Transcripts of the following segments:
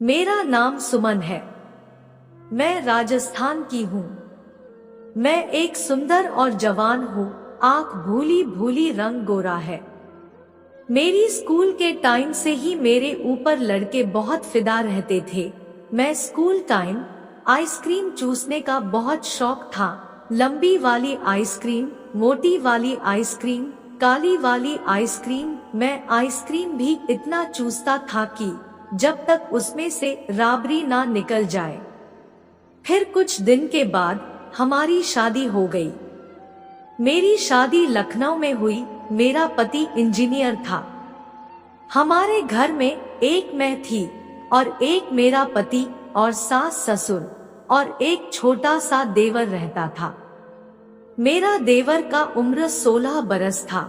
मेरा नाम सुमन है। मैं राजस्थान की हूँ। मैं एक सुंदर और जवान हूँ। आँख भूली भूली, रंग गोरा है। मेरी स्कूल के टाइम से ही मेरे ऊपर लड़के बहुत फिदा रहते थे। मैं स्कूल टाइम आइसक्रीम चूसने का बहुत शौक था। लंबी वाली आइसक्रीम, मोटी वाली आइसक्रीम, काली वाली आइसक्रीम। मैं आइसक्रीम भी इतना चूसता था कि जब तक उसमें से राबड़ी ना निकल जाए। फिर कुछ दिन के बाद हमारी शादी हो गई। मेरी शादी लखनऊ में हुई। मेरा पति इंजीनियर था। हमारे घर में एक मैं थी और एक मेरा पति और सास ससुर और एक छोटा सा देवर रहता था। मेरा देवर का उम्र 16 बरस था।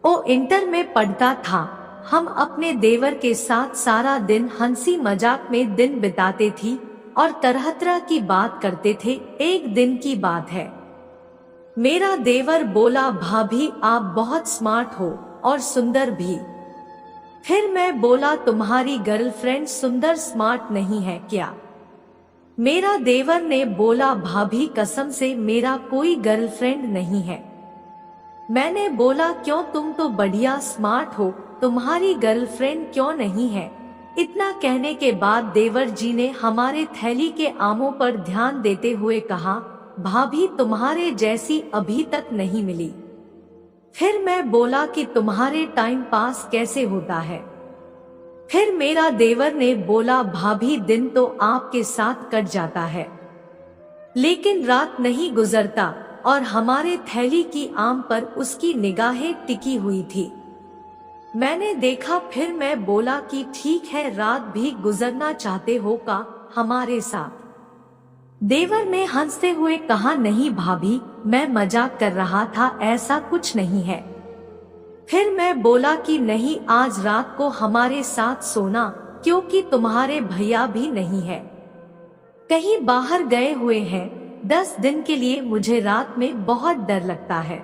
वो इंटर में पढ़ता था। हम अपने देवर के साथ सारा दिन हंसी मजाक में दिन बिताते थी और तरह तरह की बात करते थे। एक दिन की बात है, मेरा देवर बोला, भाभी आप बहुत स्मार्ट हो और सुंदर भी। फिर मैं बोला, तुम्हारी गर्लफ्रेंड सुंदर स्मार्ट नहीं है क्या? मेरा देवर ने बोला, भाभी कसम से मेरा कोई गर्लफ्रेंड नहीं है। मैंने बोला, क्यों, तुम तो बढ़िया स्मार्ट हो, तुम्हारी गर्लफ्रेंड क्यों नहीं है? इतना कहने के बाद देवर जी ने हमारे थैली के आमों पर ध्यान देते हुए कहा, भाभी तुम्हारे जैसी अभी तक नहीं मिली। फिर मैं बोला कि तुम्हारे टाइम पास कैसे होता है? फिर मेरा देवर ने बोला, भाभी दिन तो आपके साथ कट जाता है लेकिन रात नहीं गुजरता। और हमारे थैली की आम पर उसकी निगाहें टिकी हुई थी। मैंने देखा। फिर मैं बोला कि ठीक है, रात भी गुजरना चाहते हो का हमारे साथ? देवर ने हंसते हुए कहा, नहीं भाभी, मैं मजाक कर रहा था, ऐसा कुछ नहीं है। फिर मैं बोला कि नहीं, आज रात को हमारे साथ सोना, क्योंकि तुम्हारे भैया भी नहीं है, कहीं बाहर गए हुए हैं 10 दिन के लिए। मुझे रात में बहुत डर लगता है।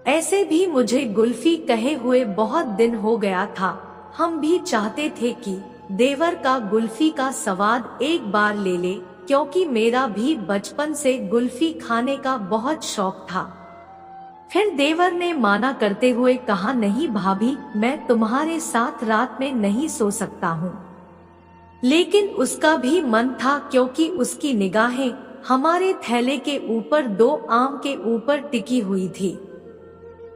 ऐसे भी मुझे गुल्फी कहे हुए बहुत दिन हो गया था। हम भी चाहते थे कि देवर का गुल्फी का स्वाद एक बार ले ले, क्योंकि मेरा भी बचपन से गुल्फी खाने का बहुत शौक था। फिर देवर ने माना करते हुए कहा, नहीं भाभी, मैं तुम्हारे साथ रात में नहीं सो सकता हूँ। लेकिन उसका भी मन था, क्योंकि उसकी निगाहें हमारे थैले के ऊपर 2 आम के ऊपर टिकी हुई थी।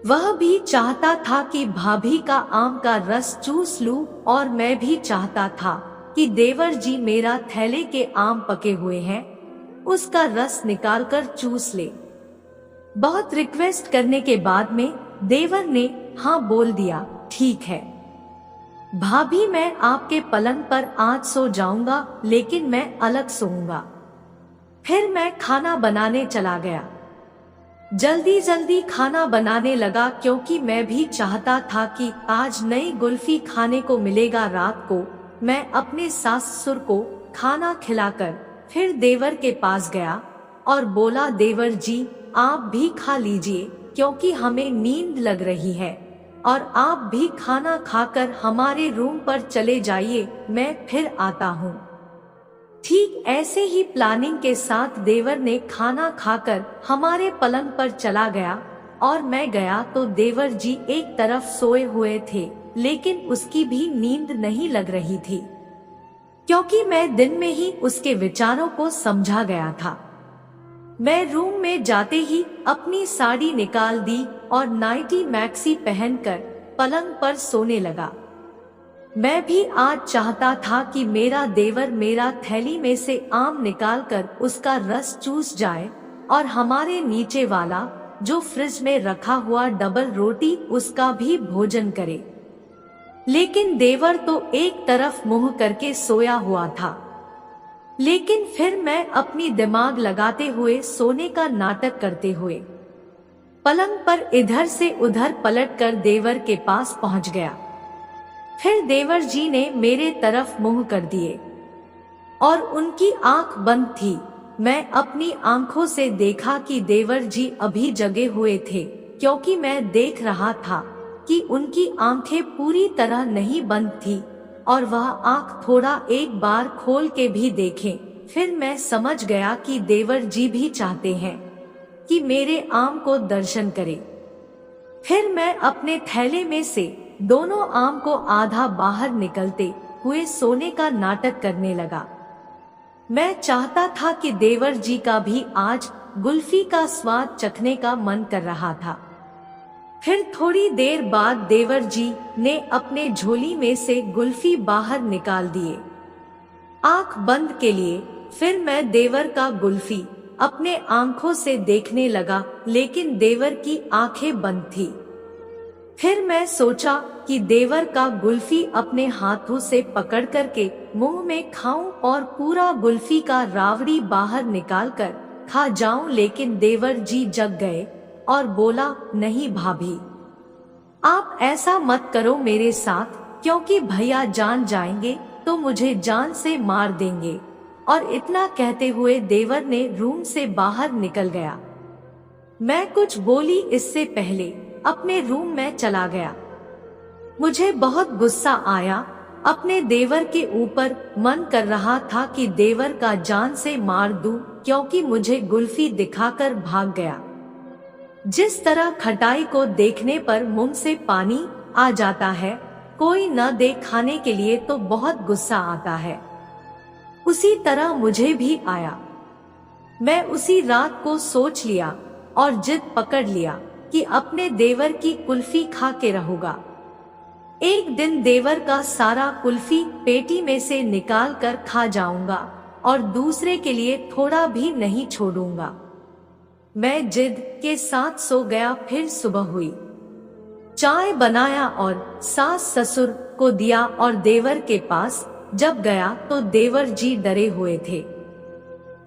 वह भी चाहता था कि भाभी का आम का रस चूस लूं, और मैं भी चाहता था कि देवर जी मेरा थैले के आम पके हुए हैं, उसका रस निकालकर चूस ले। बहुत रिक्वेस्ट करने के बाद में देवर ने हाँ बोल दिया, ठीक है भाभी, मैं आपके पलंग पर आज सो जाऊंगा, लेकिन मैं अलग सोऊंगा। फिर मैं खाना बनाने चला गया। जल्दी जल्दी खाना बनाने लगा, क्योंकि मैं भी चाहता था कि आज नई गुल्फी खाने को मिलेगा। रात को मैं अपने सास ससुर को खाना खिलाकर फिर देवर के पास गया और बोला, देवर जी आप भी खा लीजिए, क्योंकि हमें नींद लग रही है, और आप भी खाना खाकर हमारे रूम पर चले जाइए, मैं फिर आता हूँ। ठीक ऐसे ही प्लानिंग के साथ देवर ने खाना खाकर हमारे पलंग पर चला गया, और मैं गया तो देवर जी एक तरफ सोए हुए थे, लेकिन उसकी भी नींद नहीं लग रही थी, क्योंकि मैं दिन में ही उसके विचारों को समझा गया था। मैं रूम में जाते ही अपनी साड़ी निकाल दी और नाइटी मैक्सी पहनकर पलंग पर सोने लगा। मैं भी आज चाहता था कि मेरा देवर मेरा थैली में से आम निकालकर उसका रस चूस जाए, और हमारे नीचे वाला जो फ्रिज में रखा हुआ डबल रोटी उसका भी भोजन करे। लेकिन देवर तो एक तरफ मुंह करके सोया हुआ था। लेकिन फिर मैं अपनी दिमाग लगाते हुए सोने का नाटक करते हुए पलंग पर इधर से उधर पलटकर देवर के पास पहुंच गया। फिर देवर जी ने मेरे तरफ मुंह कर दिए और उनकी आंख बंद थी। मैं अपनी आंखों से देखा कि देवर जी अभी जगे हुए थे, क्योंकि मैं देख रहा था कि उनकी आंखें पूरी तरह नहीं बंद थी, और वह आंख थोड़ा एक बार खोल के भी देखें। फिर मैं समझ गया कि देवर जी भी चाहते हैं कि मेरे आम को दर्शन करे। फिर मैं अपने थैले में से दोनों आम को आधा बाहर निकलते हुए सोने का नाटक करने लगा। मैं चाहता था कि देवर जी का भी आज गुल्फी का स्वाद चखने का मन कर रहा था। फिर थोड़ी देर बाद देवर जी ने अपने झोली में से गुल्फी बाहर निकाल दिए, आंख बंद के लिए। फिर मैं देवर का गुल्फी अपने आंखों से देखने लगा, लेकिन देवर की आंखें बंद थी। फिर मैं सोचा कि देवर का गुल्फी अपने हाथों से पकड़ करके मुंह में खाऊं और पूरा गुल्फी का रावड़ी बाहर निकाल कर खा जाऊं, लेकिन देवर जी जग गए और बोला, नहीं भाभी, आप ऐसा मत करो मेरे साथ, क्योंकि भैया जान जाएंगे तो मुझे जान से मार देंगे। और इतना कहते हुए देवर ने रूम से बाहर निकल गया। मैं कुछ बोली इससे पहले अपने रूम में चला गया। मुझे बहुत गुस्सा आया अपने देवर के ऊपर। मन कर रहा था कि देवर का जान से मार दूं, क्योंकि मुझे गुल्फी दिखाकर भाग गया। जिस तरह खटाई को देखने पर मुंह से पानी आ जाता है, कोई न दे खाने के लिए तो बहुत गुस्सा आता है, उसी तरह मुझे भी आया। मैं उसी रात को सोच लिया और जिद पकड़ लिया कि अपने देवर की कुल्फी खा के रहूंगा। एक दिन देवर का सारा कुल्फी पेटी में से निकाल कर खा जाऊंगा और दूसरे के लिए थोड़ा भी नहीं छोड़ूंगा। मैं जिद के साथ सो गया। फिर सुबह हुई, चाय बनाया और सास ससुर को दिया और देवर के पास जब गया तो देवर जी डरे हुए थे,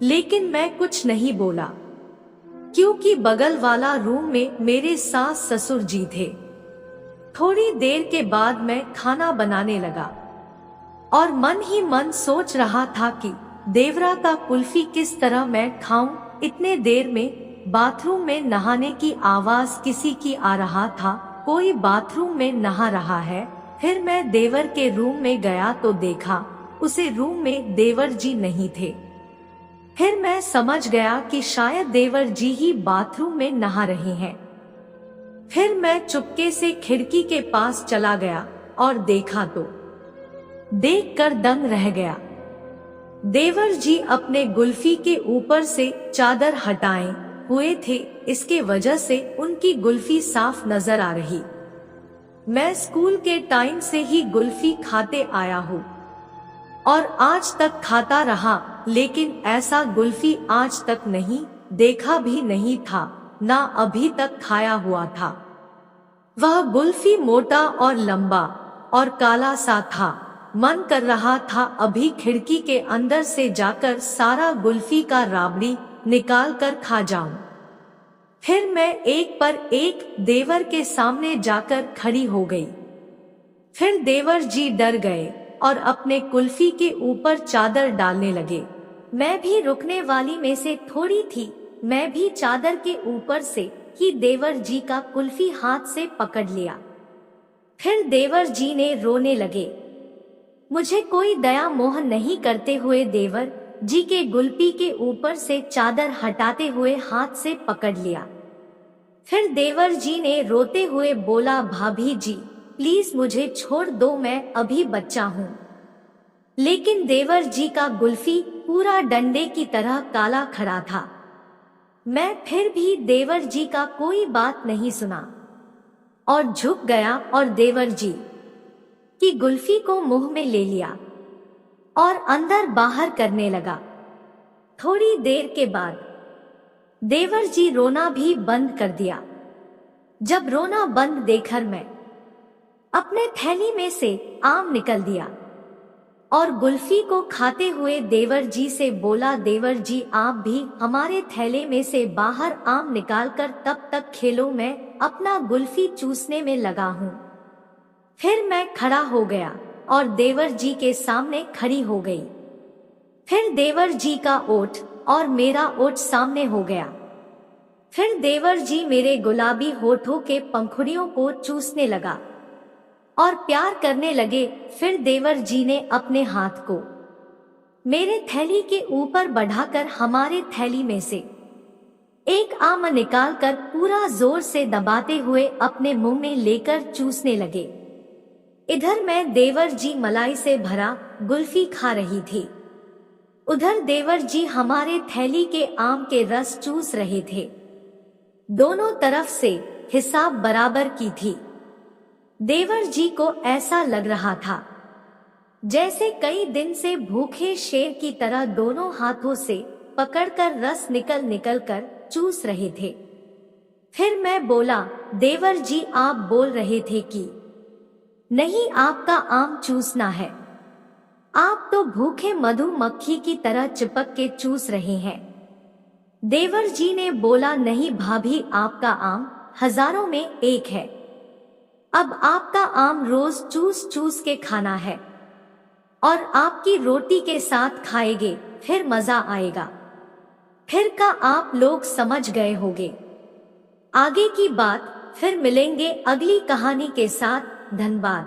लेकिन मैं कुछ नहीं बोला, क्योंकि बगल वाला रूम में मेरे सास ससुर जी थे। थोड़ी देर के बाद मैं खाना बनाने लगा और मन ही मन सोच रहा था कि देवरा का कुल्फी किस तरह मैं खाऊं। इतने देर में बाथरूम में नहाने की आवाज किसी की आ रहा था, कोई बाथरूम में नहा रहा है। फिर मैं देवर के रूम में गया तो देखा उसे रूम में देवर जी नहीं थे। फिर मैं समझ गया कि शायद देवर जी ही बाथरूम में नहा रहे हैं। फिर मैं चुपके से खिड़की के पास चला गया और देखा तो देखकर दंग रह गया। देवर जी अपने गुल्फी के ऊपर से चादर हटाए हुए थे, इसके वजह से उनकी गुल्फी साफ नजर आ रही। मैं स्कूल के टाइम से ही गुल्फी खाते आया हूँ और आज तक खाता रहा, लेकिन ऐसा गुल्फी आज तक नहीं देखा भी नहीं था, ना अभी तक खाया हुआ था। वह गुल्फी मोटा और लंबा और काला सा था। मन कर रहा था अभी खिड़की के अंदर से जाकर सारा गुल्फी का राबड़ी निकाल कर खा जाऊं। फिर मैं एक पर एक देवर के सामने जाकर खड़ी हो गई। फिर देवर जी डर गए और अपने कुल्फी के ऊपर चादर डालने लगे। मैं भी रुकने वाली में से थोड़ी थी। मैं भी चादर के ऊपर से ही देवर जी का कुल्फी हाथ से पकड़ लिया। फिर देवर जी ने रोने लगे। मुझे कोई दया मोह नहीं करते हुए देवर जी के गुल्फी के ऊपर से चादर हटाते हुए हाथ से पकड़ लिया। फिर देवर जी ने रोते हुए बोला, भाभी जी प्लीज मुझे छोड़ दो, मैं अभी बच्चा हूँ। लेकिन देवर जी का गुल्फी पूरा डंडे की तरह काला खड़ा था। मैं फिर भी देवर जी का कोई बात नहीं सुना और झुक गया और देवर जी की गुल्फी को मुंह में ले लिया और अंदर बाहर करने लगा। थोड़ी देर के बाद देवर जी रोना भी बंद कर दिया। जब रोना बंद देखकर मैं अपने थैली में से आम निकल दिया और गुल्फी को खाते हुए देवर जी से बोला, देवर जी आप भी हमारे थैले में से बाहर आम निकालकर तब तक खेलो, मैं अपना गुल्फी चूसने में लगा हूँ। फिर मैं खड़ा हो गया और देवर जी के सामने खड़ी हो गई। फिर देवर जी का ओठ और मेरा ओठ सामने हो गया। फिर देवर जी मेरे गुलाबी होठों के पंखुड़ियों को चूसने लगा और प्यार करने लगे। फिर देवर जी ने अपने हाथ को मेरे थैली के ऊपर बढ़ाकर हमारे थैली में से एक आम निकालकर पूरा जोर से दबाते हुए अपने मुंह में लेकर चूसने लगे। इधर मैं देवर जी मलाई से भरा गुल्फी खा रही थी, उधर देवर जी हमारे थैली के आम के रस चूस रहे थे। दोनों तरफ से हिसाब बराबर की थी। देवर जी को ऐसा लग रहा था जैसे कई दिन से भूखे शेर की तरह दोनों हाथों से पकड़कर रस निकल निकल कर चूस रहे थे। फिर मैं बोला, देवर जी आप बोल रहे थे कि नहीं आपका आम चूसना है, आप तो भूखे मधुमक्खी की तरह चिपक के चूस रहे हैं। देवर जी ने बोला, नहीं भाभी आपका आम हजारों में एक है, अब आपका आम रोज चूस चूस के खाना है और आपकी रोटी के साथ खाएंगे, फिर मजा आएगा। फिर का आप लोग समझ गए होंगे। आगे की बात फिर मिलेंगे अगली कहानी के साथ। धन्यवाद।